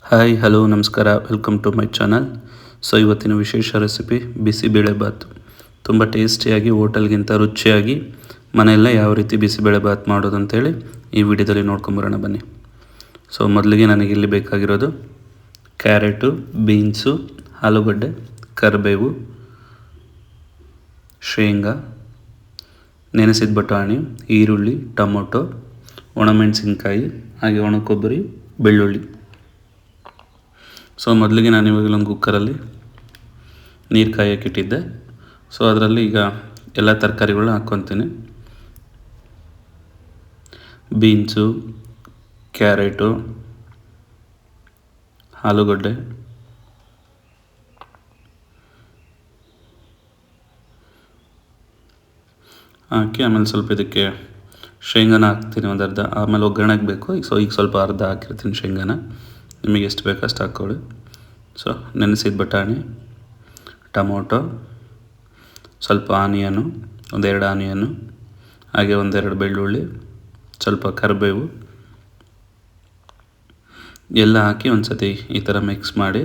Hi hello ನಮಸ್ಕಾರ, welcome to my channel. So ಇವತ್ತಿನ ವಿಶೇಷ ರೆಸಿಪಿ ಬಿಸಿಬೇಳೆಬಾತು. ತುಂಬ ಟೇಸ್ಟಿಯಾಗಿ, ಹೋಟೆಲ್ಗಿಂತ ರುಚಿಯಾಗಿ ಮನೆಯಲ್ಲೇ ಯಾವ ರೀತಿ ಬಿಸಿಬೇಳೆಬಾತು ಮಾಡೋದು ಅಂತೇಳಿ ಈ ವಿಡಿಯೋದಲ್ಲಿ ನೋಡ್ಕೊಂಬರೋಣ ಬನ್ನಿ. ಸೊ ಮೊದಲಿಗೆ ನನಗಿಲ್ಲಿ ಬೇಕಾಗಿರೋದು ಕ್ಯಾರೆಟು, ಬೀನ್ಸು, ಆಲೂಗಡ್ಡೆ, ಕರಿಬೇವು, ಶೇಂಗಾ, ನೆನೆಸಿದ ಬಟಾಣಿ, ಈರುಳ್ಳಿ, ಟೊಮೊಟೊ, ಒಣಮೆಣಸಿನ್ಕಾಯಿ, ಹಾಗೆ ಒಣ ಕೊಬ್ಬರಿ, ಬೆಳ್ಳುಳ್ಳಿ. ಸೊ ಮೊದಲಿಗೆ ನಾನು ಇವಾಗ ಒಂದು ಕುಕ್ಕರಲ್ಲಿ ನೀರು ಕಾಯೋಕೆ ಇಟ್ಟಿದ್ದೆ. ಸೊ ಅದರಲ್ಲಿ ಈಗ ಎಲ್ಲ ತರಕಾರಿಗಳನ್ನ ಹಾಕ್ಕೊತೀನಿ. ಬೀನ್ಸು, ಕ್ಯಾರೆಟು, ಆಲೂಗಡ್ಡೆ, ಹಾಕಿ ಆಮೇಲೆ ಸ್ವಲ್ಪ ಇದಕ್ಕೆ ಶೇಂಗಾನ ಹಾಕ್ತೀನಿ ಒಂದು ಅರ್ಧ. ಆಮೇಲೆ ಒಗ್ಗರಣೆಗೆ ಬೇಕು. ಈಗ ಸ್ವಲ್ಪ ಅರ್ಧ ಹಾಕಿರ್ತೀನಿ ಶೇಂಗಾನ. ನಿಮಗೆ ಎಷ್ಟು ಬೇಕು ಅಷ್ಟು ಹಾಕ್ಕೊಳ್ಳಿ. ಸೊ ನೆನೆಸಿದ ಬಟಾಣಿ, ಟೊಮೊಟೊ, ಸ್ವಲ್ಪ ಆನಿಯನು, ಒಂದೆರಡು ಆನಿಯನು, ಹಾಗೆ ಒಂದೆರಡು ಬೆಳ್ಳುಳ್ಳಿ, ಸ್ವಲ್ಪ ಕರಿಬೇವು ಎಲ್ಲ ಹಾಕಿ ಒಂದು ಸತಿ ಈ ಥರ ಮಿಕ್ಸ್ ಮಾಡಿ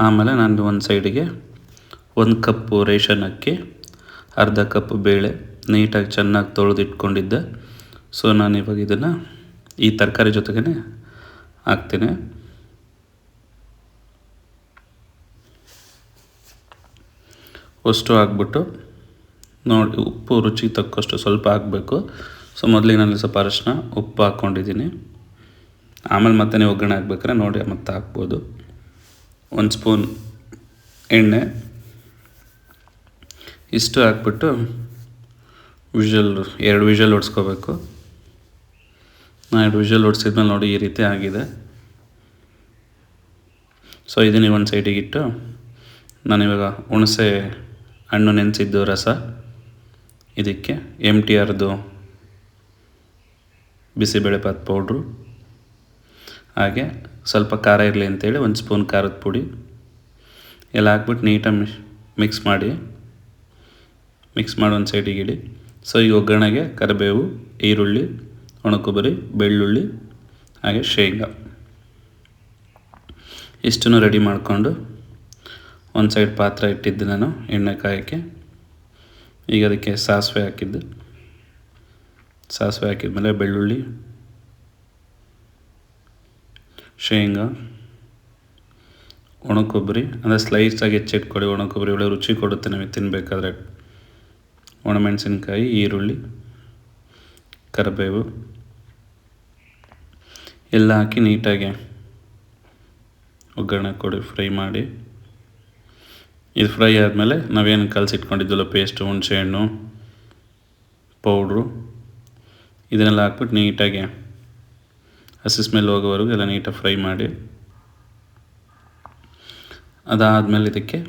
ಆಮೇಲೆ ನಾನು ಒಂದು ಸೈಡಿಗೆ 1 ಕಪ್ಪು ರೇಷನ್ ಅಕ್ಕಿ, ಅರ್ಧ ಕಪ್ ಬೇಳೆ ನೀಟಾಗಿ ಚೆನ್ನಾಗಿ ತೊಳೆದಿಟ್ಕೊಂಡಿದ್ದೆ. ಸೊ ನಾನು ಇವಾಗ ಇದನ್ನು ಈ ತರಕಾರಿ ಜೊತೆಗೇ ಹಾಕ್ತೀನಿ. ಅಷ್ಟು ಹಾಕ್ಬಿಟ್ಟು ನೋಡಿ, ಉಪ್ಪು ರುಚಿಗೆ ತಕ್ಕಷ್ಟು ಸ್ವಲ್ಪ ಹಾಕಬೇಕು. ಸೊ ಮೊದಲಿಗೆ ನಾನು ಸ್ವಲ್ಪ ಅರಿಶಿನ, ಉಪ್ಪು ಹಾಕ್ಕೊಂಡಿದ್ದೀನಿ. ಆಮೇಲೆ ಮತ್ತೆ ನೀವು ಒಗ್ಗರಣೆ ಹಾಕ್ಬೇಕಾದ್ರೆ ನೋಡಿ ಮತ್ತೆ ಹಾಕ್ಬೋದು. 1 ಸ್ಪೂನ್ ಎಣ್ಣೆ ಇಷ್ಟು ಹಾಕ್ಬಿಟ್ಟು ಎರಡು ವಿಷಲ್ ಹೊಡ್ಸ್ಕೋಬೇಕು. ನಾನು 2 ವಿಷಲ್ ಹೊಡ್ಸಿದ್ಮೇಲೆ ನೋಡಿ ಈ ರೀತಿ ಆಗಿದೆ. ಸೊ ಇದನ್ನು ಒಂದು ಸೈಡಿಗೆ ಇಟ್ಟು ನಾನಿವಾಗ ಹುಣಸೆ ಹಣ್ಣು ನೆನೆಸಿದ್ದು ರಸ, ಇದಕ್ಕೆ MTRದು ಬಿಸಿಬೇಳೆಬಾತು ಪೌಡ್ರು, ಹಾಗೆ ಸ್ವಲ್ಪ ಖಾರ ಇರಲಿ ಅಂತೇಳಿ 1 ಸ್ಪೂನ್ ಖಾರದ ಪುಡಿ ಎಲ್ಲ ಹಾಕ್ಬಿಟ್ಟು ನೀಟಾಗಿ ಮಿಕ್ಸ್ ಮಾಡಿ ಒಂದು ಸೈಡಿಗೆ ಇಡಿ. ಸೊ ಈ ಒಗ್ಗರಣೆಗೆ ಕರಿಬೇವು, ಈರುಳ್ಳಿ, ಒಣ ಕೊಬ್ಬರಿ, ಬೆಳ್ಳುಳ್ಳಿ, ಹಾಗೆ ಶೇಂಗಾ ಇಷ್ಟನ್ನು ರೆಡಿ ಮಾಡಿಕೊಂಡು ಒಂದು ಸೈಡ್ ಪಾತ್ರೆ ಇಟ್ಟಿದ್ದೆ ನಾನು ಎಣ್ಣೆ ಕಾಯೋಕ್ಕೆ. ಈಗ ಅದಕ್ಕೆ ಸಾಸಿವೆ ಹಾಕಿದ್ಮೇಲೆ ಬೆಳ್ಳುಳ್ಳಿ, ಶೇಂಗಾ, ಒಣ ಕೊಬ್ಬರಿ ಅಂದರೆ ಸ್ಲೈಸಾಗಿ ಹೆಚ್ಚಿಟ್ಕೊಳ್ಳಿ. ಒಣ ಕೊಬ್ಬರಿ ಒಳ್ಳೆ ರುಚಿ ಕೊಡುತ್ತೆ ನಮಗೆ ತಿನ್ನಬೇಕಾದ್ರೆ. ಒಣಮೆಣಸಿನ್ಕಾಯಿ, ಈರುಳ್ಳಿ, ಕರಿಬೇವು ಎಲ್ಲ ಹಾಕಿ ನೀಟಾಗಿ ಒಗ್ಗರಣೆ ಕೊಡಿ, ಫ್ರೈ ಮಾಡಿ. ಇದು ಫ್ರೈ ಆದಮೇಲೆ ನಾವೇನು ಕಲಸಿಟ್ಕೊಂಡಿದ್ದಲ್ಲ ಪೇಸ್ಟು, ಹುಣಸೆಹಣ್ಣು ಪೌಡ್ರು ಇದನ್ನೆಲ್ಲ ಹಾಕ್ಬಿಟ್ಟು ನೀಟಾಗಿ ಹಸಿ ಸ್ಮೆಲ್ ಹೋಗೋವರೆಗೂ ಎಲ್ಲ ನೀಟಾಗಿ ಫ್ರೈ ಮಾಡಿ. ಅದಾದಮೇಲೆ ಇದಕ್ಕೆ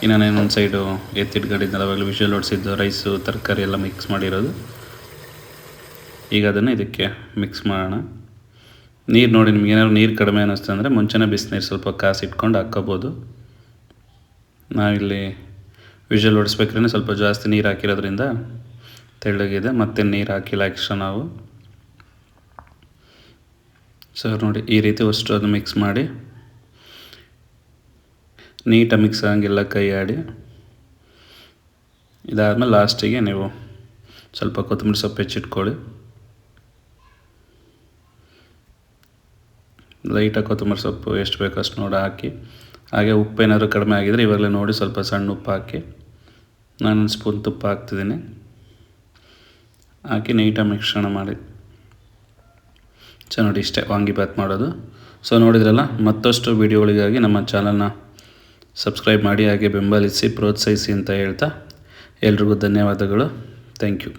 ಇನ್ನೇನು ಒಂದು ಸೈಡು ಎತ್ತಿಟ್ಕೊಂಡಿದ್ದೆಲ್ಲ ಅವಾಗಲೂ ವಿಷಲ್ ಹೊಡಿಸಿದ್ದು ರೈಸು, ತರಕಾರಿ ಎಲ್ಲ ಮಿಕ್ಸ್ ಮಾಡಿರೋದು. ಈಗ ಅದನ್ನು ಇದಕ್ಕೆ ಮಿಕ್ಸ್ ಮಾಡೋಣ. ನೀರು ನೋಡಿ, ನಿಮ್ಗೆ ಏನಾದ್ರು ನೀರು ಕಡಿಮೆ ಅನ್ನಿಸ್ತು ಅಂದರೆ ಮುಂಚೆನೇ ಬಿಸಿನೀರು ಸ್ವಲ್ಪ ಕಾಸಿಟ್ಕೊಂಡು ಹಾಕ್ಕೋಬೋದು. ನಾವಿಲ್ಲಿ ವಿಷಲ್ ಹೊಡಿಸ್ಬೇಕಾದ್ರೆ ಸ್ವಲ್ಪ ಜಾಸ್ತಿ ನೀರು ಹಾಕಿರೋದ್ರಿಂದ ತೆಳ್ಳಗಿದೆ, ಮತ್ತೆ ನೀರು ಹಾಕಿಲ್ಲ ಎಕ್ಸ್ಟ್ರಾ ನಾವು. ಸೊ ನೋಡಿ ಈ ರೀತಿ ಅಷ್ಟು ಅದು ಮಿಕ್ಸ್ ಮಾಡಿ ನೀಟಾಗಿ ಮಿಕ್ಸ್ ಆಗಂಗೆಲ್ಲ ಕೈ ಆಡಿ. ಇದಾದಮೇಲೆ ಲಾಸ್ಟಿಗೆ ನೀವು ಸ್ವಲ್ಪ ಕೊತ್ತಂಬರಿ ಸೊಪ್ಪು ಹೆಚ್ಚಿಟ್ಕೊಳ್ಳಿ. ಲೈಟಾಗಿ ಕೊತ್ತಂಬರಿ ಸೊಪ್ಪು ಎಷ್ಟು ಬೇಕೋ ಅಷ್ಟು ನೋಡಿ ಹಾಕಿ. ಹಾಗೆ ಉಪ್ಪು ಏನಾದರೂ ಕಡಿಮೆ ಆಗಿದರೆ ಇವಾಗಲೇ ನೋಡಿ ಸ್ವಲ್ಪ ಸಣ್ಣ ಉಪ್ಪು ಹಾಕಿ. ನಾನು 1 ಸ್ಪೂನ್ ತುಪ್ಪ ಹಾಕ್ತಿದ್ದೀನಿ. ಹಾಕಿ ನೀಟಾಗಿ ಮಿಶ್ರಣ ಮಾಡಿ. ಸೊ ನೋಡಿ ಇಷ್ಟೇ ವಾಂಗಿಬಾತ್ ಮಾಡೋದು. ಸೊ ನೋಡಿದ್ರಲ್ಲ, ಮತ್ತಷ್ಟು ವೀಡಿಯೋಗಳಿಗಾಗಿ ನಮ್ಮ ಚಾನಲ್ನ ಸಬ್ಸ್ಕ್ರೈಬ್ ಮಾಡಿ, ಹಾಗೆ ಬೆಂಬಲಿಸಿ, ಪ್ರೋತ್ಸಾಹಿಸಿ ಅಂತ ಹೇಳ್ತಾ ಎಲ್ರಿಗೂ ಧನ್ಯವಾದಗಳು. Thank you.